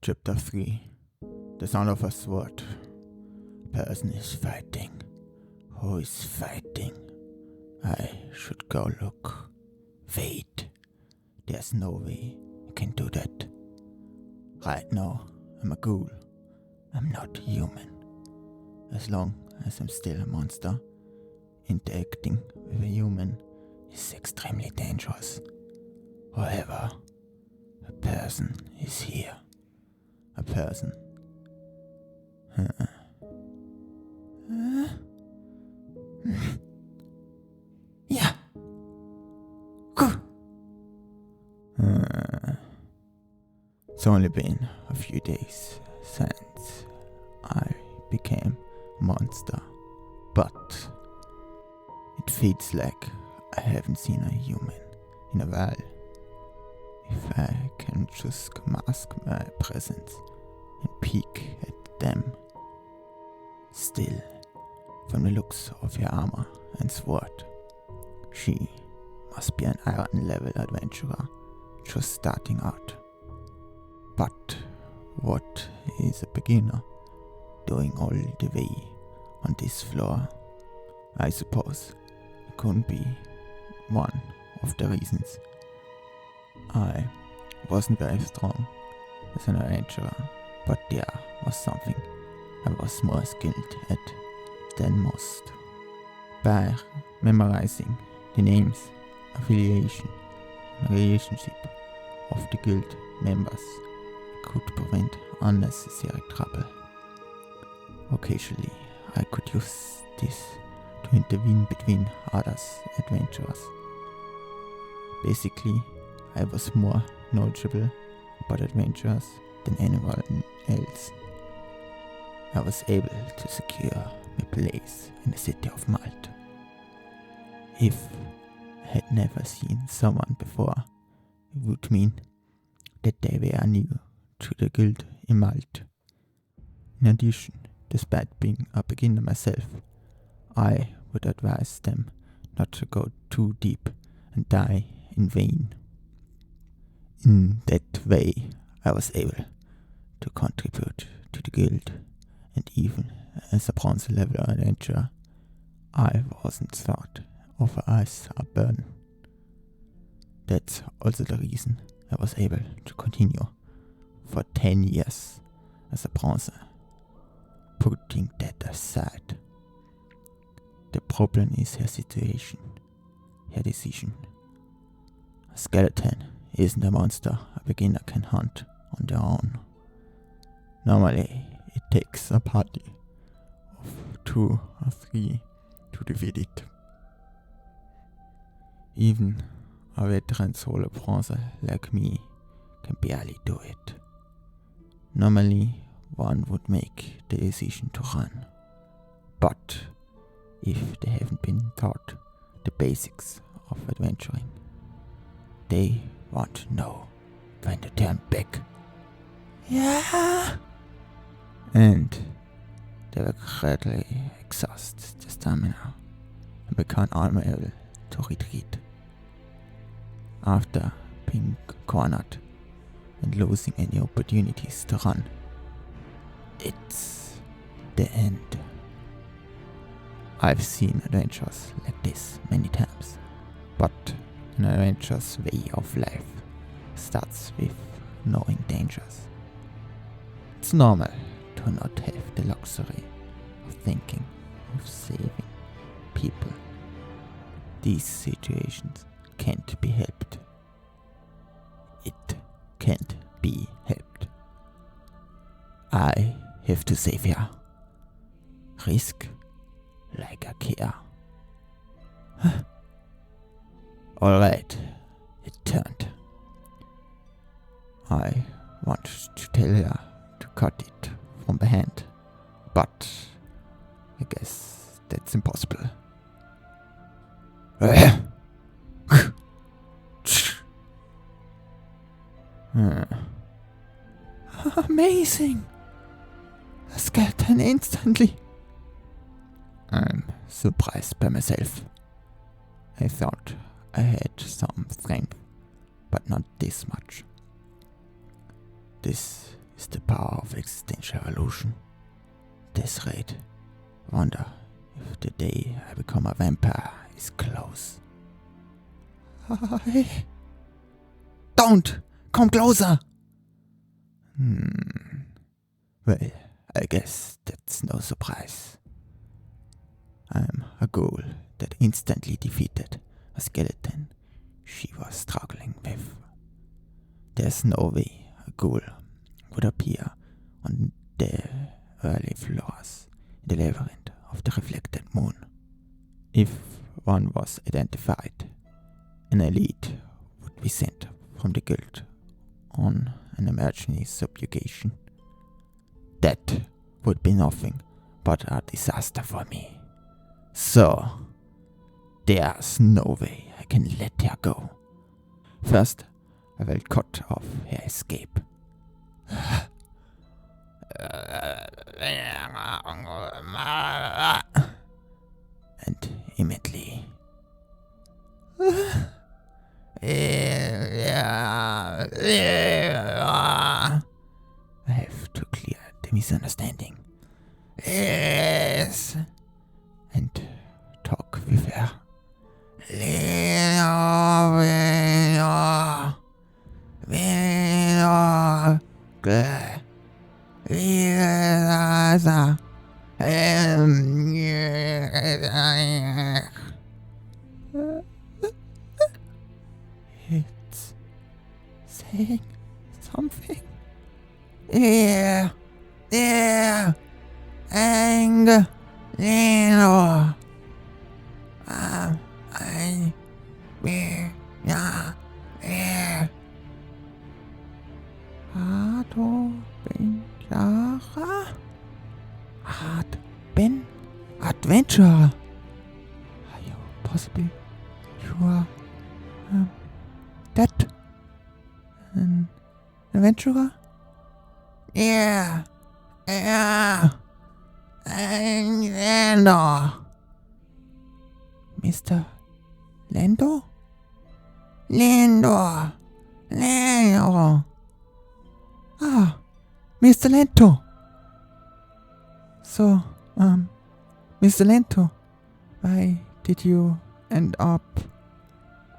Chapter 3. The sound of a sword. Person is fighting. Who is fighting? I should go look. Wait. There's no way I can do that. Right now, I'm a ghoul. I'm not human. As long as I'm still a monster, interacting with a human is extremely dangerous. However, a person is here. A person. Yeah. It's only been a few days since I became a monster, but it feels like I haven't seen a human in a while. If I can just mask my presence and peek at them. Still, from the looks of your armor and sword, she must be an iron level adventurer just starting out. But what is a beginner doing all the way on this floor? I suppose it couldn't be one of the reasons. I wasn't very strong as an adventurer, but there was something I was more skilled at than most. By memorizing the names, affiliation, and relationship of the guild members, I could prevent unnecessary trouble. Occasionally, I could use this to intervene between others adventurers. Basically, I was more knowledgeable about adventures than anyone else. I was able to secure my place in the city of Malta. If I had never seen someone before, it would mean that they were new to the guild in Malta. In addition, despite being a beginner myself, I would advise them not to go too deep and die in vain. In that way, I was able to contribute to the guild, and even as a bronze level adventurer, I wasn't thought of as a burden. That's also the reason I was able to continue for 10 years as a bronze. Putting that aside, the problem is her situation, her decision. A skeleton isn't a monster a beginner can hunt on their own. Normally, it takes a party of 2 or 3 to defeat it. Even a veteran solo bronzer like me can barely do it. Normally, one would make the decision to run. But if they haven't been taught the basics of adventuring, they want to know when to turn back. Yeah. And they will gradually exhaust their stamina and become unable to retreat. After being cornered and losing any opportunities to run, it's the end. I've seen adventures like this many times, but an adventure's way of life starts with knowing dangers. It's normal to not have the luxury of thinking of saving people. These situations can't be helped. It can't be helped. I have to save her. Risk like I care. Alright, it turned. I want to tell her to cut it from behind, but I guess that's impossible. Amazing! A skeleton instantly. I'm surprised by myself. I thought I had some strength, but not this much. This is the power of existential illusion. This rate, wonder if the day I become a vampire is close. Don't! Come closer! Well, I guess that's no surprise. I'm a ghoul that instantly defeated a skeleton she was struggling with. There's no way a ghoul would appear on the early floors in the labyrinth of the reflected moon. If one was identified, an elite would be sent from the guild on an emergency subjugation. That would be nothing but a disaster for me. So, there's no way I can let her go. First, I will cut off her escape. And immediately. I have to clear the misunderstanding. Yes. And talk with her. It's saying something. Yeah, anger, adventurer. Are you possibly you are that an adventurer? Yeah. Lento. Mr. Lento? Lento. Ah, Mr. Lento. So, Mr. Lento, why did you end up?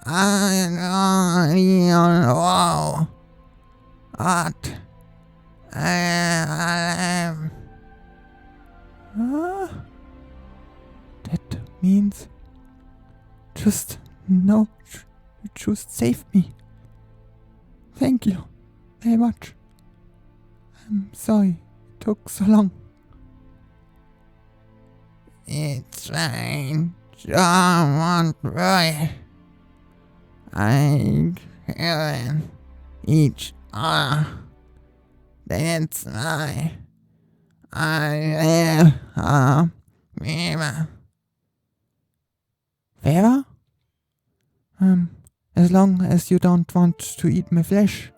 I don't know. What? That means just no, you just saved me. Thank you very much. I'm sorry it took so long. It's fine. Don't worry. I killed each other. That's why I am a fever. As long as you don't want to eat my flesh.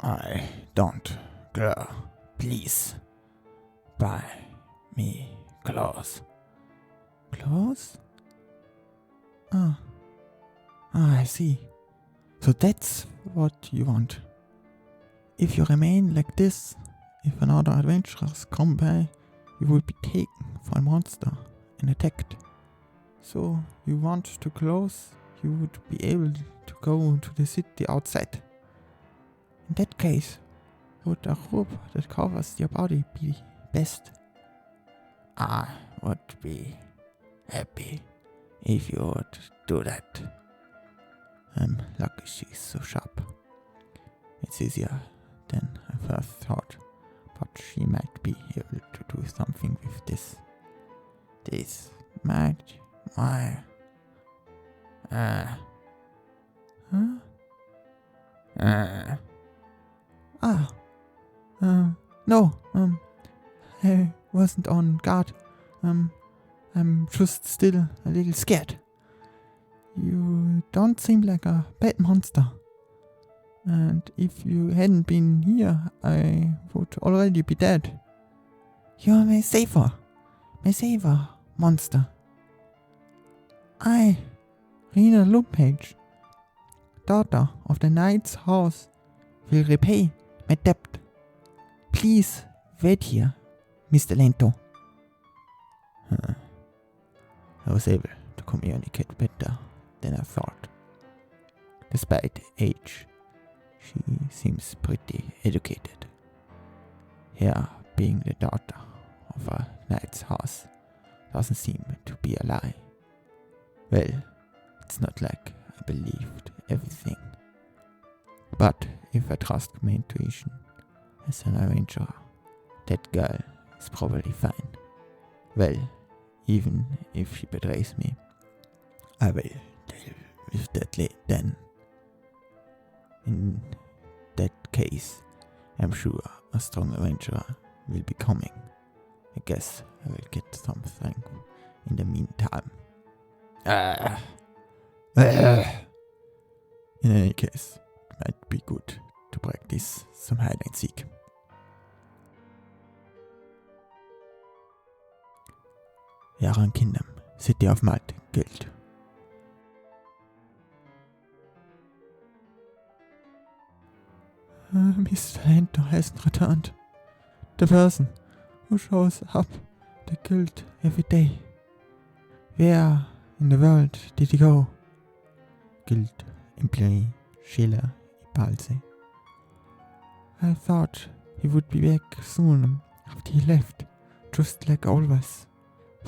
I don't care. Please. Buy me clothes. Clothes? I see. So that's what you want. If you remain like this, if another adventurers come by, you will be taken for a monster and attacked. So you want to close, you would be able to go to the city outside. In that case, would a robe that covers your body be best? I would be happy if you would do that. I'm lucky she's so sharp. It's easier than I first thought, but she might be able to do something with this. This might no, I wasn't on guard. I'm just still a little scared. You don't seem like a bad monster. And if you hadn't been here, I would already be dead. You're my savior, monster. I, Rina Lupauge, daughter of the knight's house, will repay my debt Please, wait here, Mr. Lento. I was able to communicate better than I thought. Despite age, she seems pretty educated. Her being the daughter of a knight's house doesn't seem to be a lie. Well, it's not like I believed everything. But if I trust my intuition as an arranger, that girl is probably fine. Well, even if she betrays me, I will deal with that then. In that case, I'm sure a strong arranger will be coming. I guess I will get something in the meantime. In any case, it might be good to practice some hide and seek. Yaran Kingdom, City of Mud, Guild. Mr. Lento hasn't returned. The person who shows up the guild every day. Where in the world did he go? Guild employee Sheila Ipalse. I thought he would be back soon after he left, just like always.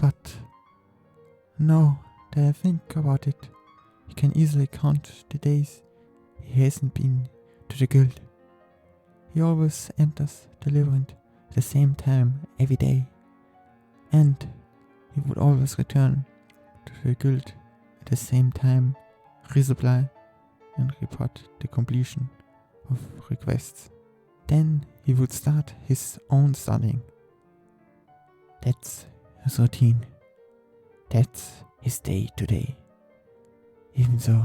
But now that I think about it, he can easily count the days he hasn't been to the guild. He always enters the labyrinth at the same time every day, and he would always return to the guild at the same time, resupply and report the completion of requests. Then he would start his own studying. That's his routine. That's his day to day. Even so,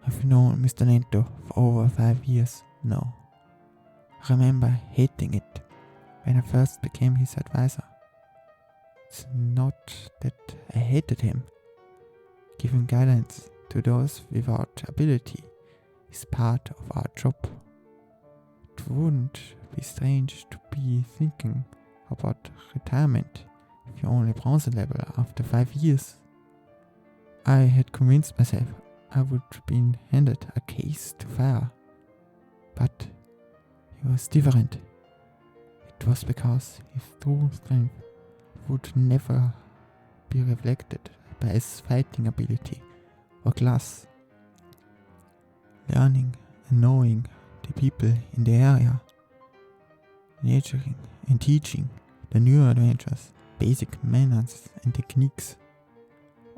I've known Mr. Lento for over 5 years now. I remember hating it when I first became his advisor. It's not that I hated him. Giving guidance to those without ability is part of our job. It wouldn't be strange to be thinking about retirement if you're only bronze level after 5 years. I had convinced myself I would be handed a case to fire, but he was different. It was because his true strength would never be reflected by his fighting ability or class. Learning and knowing the people in the area, nurturing and teaching the new adventures basic manners and techniques,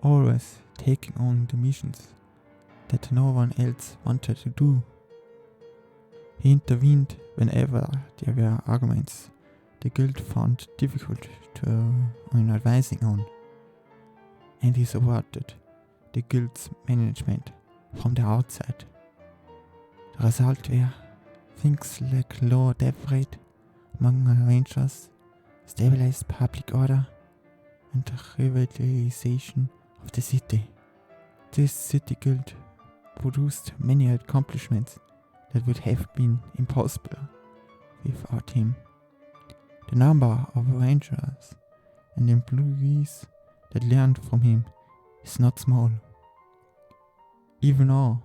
always taking on the missions that no one else wanted to do. He intervened whenever there were arguments the guild found difficult in advising on, and he supported the guild's management from the outside. The result were things like low death rate among rangers, stabilized public order, and the revitalization of the city. This city guild produced many accomplishments that would have been impossible without him. The number of rangers and employees that learned from him is not small. Even though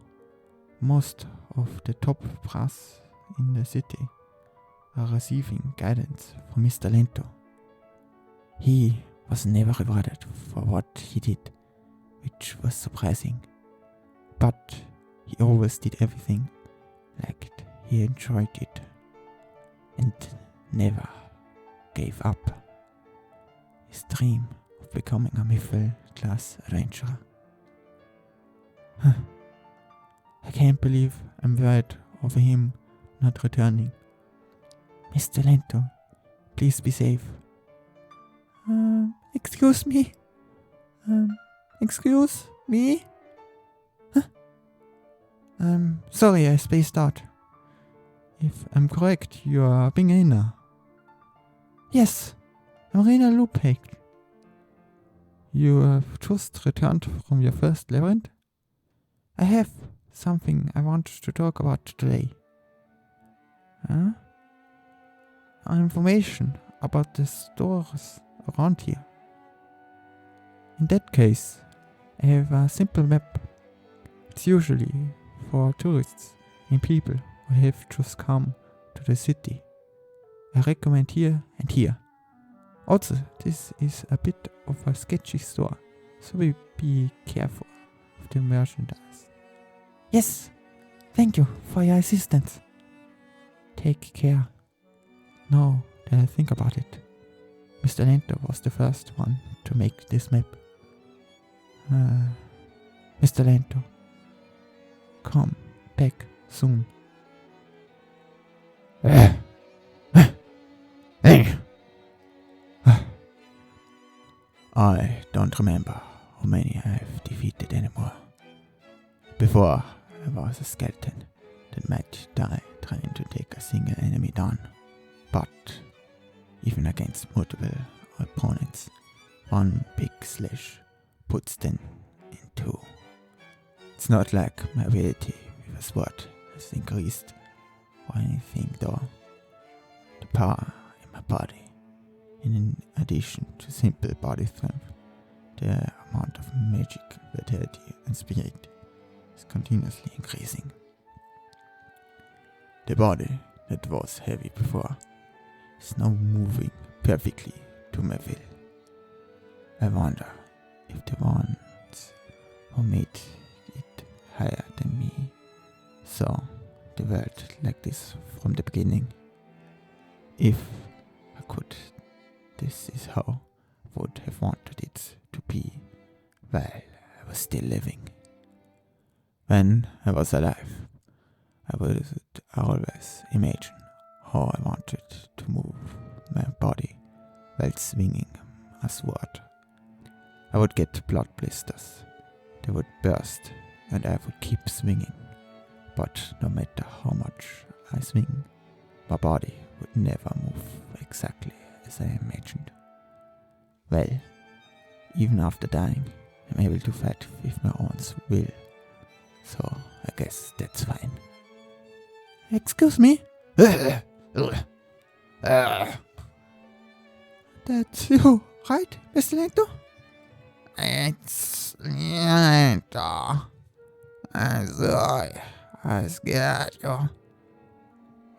most of the top brass in the city are receiving guidance from Mr. Lento, he was never rewarded for what he did, which was surprising. But he always did everything like he enjoyed it and never gave up his dream of becoming a middle class ranger. I can't believe I'm worried over him not returning. Mr. Lento, please be safe. Excuse me? Excuse me? I'm sorry I spaced out. If I'm correct, you are Rina. Yes, I'm Rina Lupauge. You have just returned from your first labyrinth? I have something I want to talk about today. Huh? information about the stores around here. In that case, I have a simple map. It's usually for tourists and people who have just come to the city. I recommend here and here. Also, this is a bit of a sketchy store, so be careful of the merchandise. Yes, thank you for your assistance. Take care. Now that I think about it, Mr. Lento was the first one to make this map. Mr. Lento, come back soon. I don't remember how many I have defeated anymore. Before, I was a skeleton that might die trying to take a single enemy down. But even against multiple opponents, one big slash puts them in two. It's not like my ability with a sword has increased or anything though. The power in my body, in addition to simple body strength, the amount of magic, vitality and spirit is continuously increasing. The body that was heavy before is now moving perfectly to my will. I wonder if the ones who made it higher than me saw the world like this from the beginning. If I could, this is how I would have wanted it to be while I was still living. When I was alive, I would always imagine how I wanted to move my body while swinging a sword. I would get blood blisters. They would burst and I would keep swinging. But no matter how much I swing, my body would never move exactly as I imagined. Well, even after dying, I'm able to fight with my own will. So I guess that's fine. Excuse me? That's you, right, Mr. Lento? It's Lento. I'm sorry, I scared you.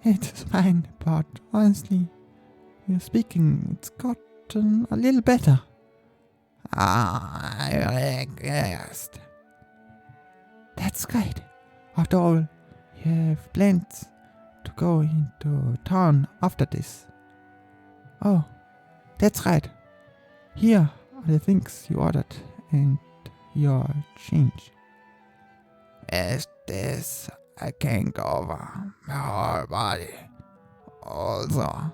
It's fine, but honestly, your speaking, it's gotten a little better. I guessed. That's great. After all, you have plans to go into town after this. Oh, that's right. Here are the things you ordered and your change. Is this I can't go over my whole body? Also,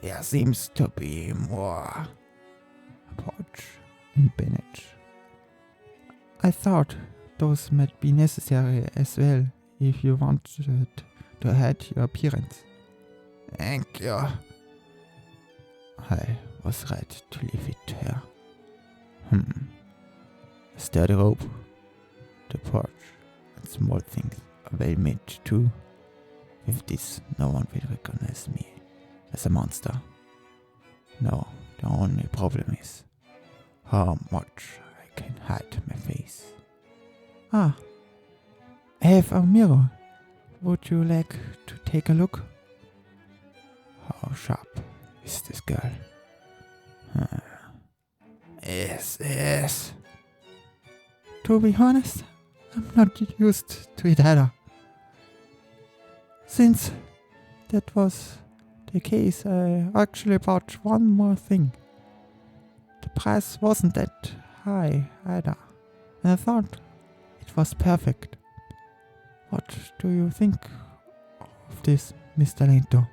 there seems to be more. Pouch and bandage. I thought those might be necessary as well if you wanted to hide your appearance. Thank you. I was right to leave it here. A sturdy rope, the porch, and small things are well made too. With this, no one will recognize me as a monster. No, the only problem is how much I can hide my face. Ah, I have a mirror. Would you like to take a look? How sharp is this girl? Yes. To be honest, I'm not used to it either. Since that was the case, I actually bought one more thing. The price wasn't that high either, and I thought it was perfect. What do you think of this, Mr. Lento?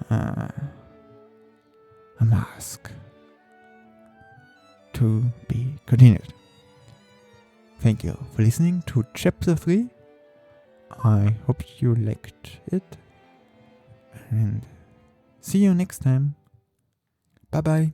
A mask. To be continued. Thank you for listening to Chapter 3. I hope you liked it. And see you next time. Bye bye.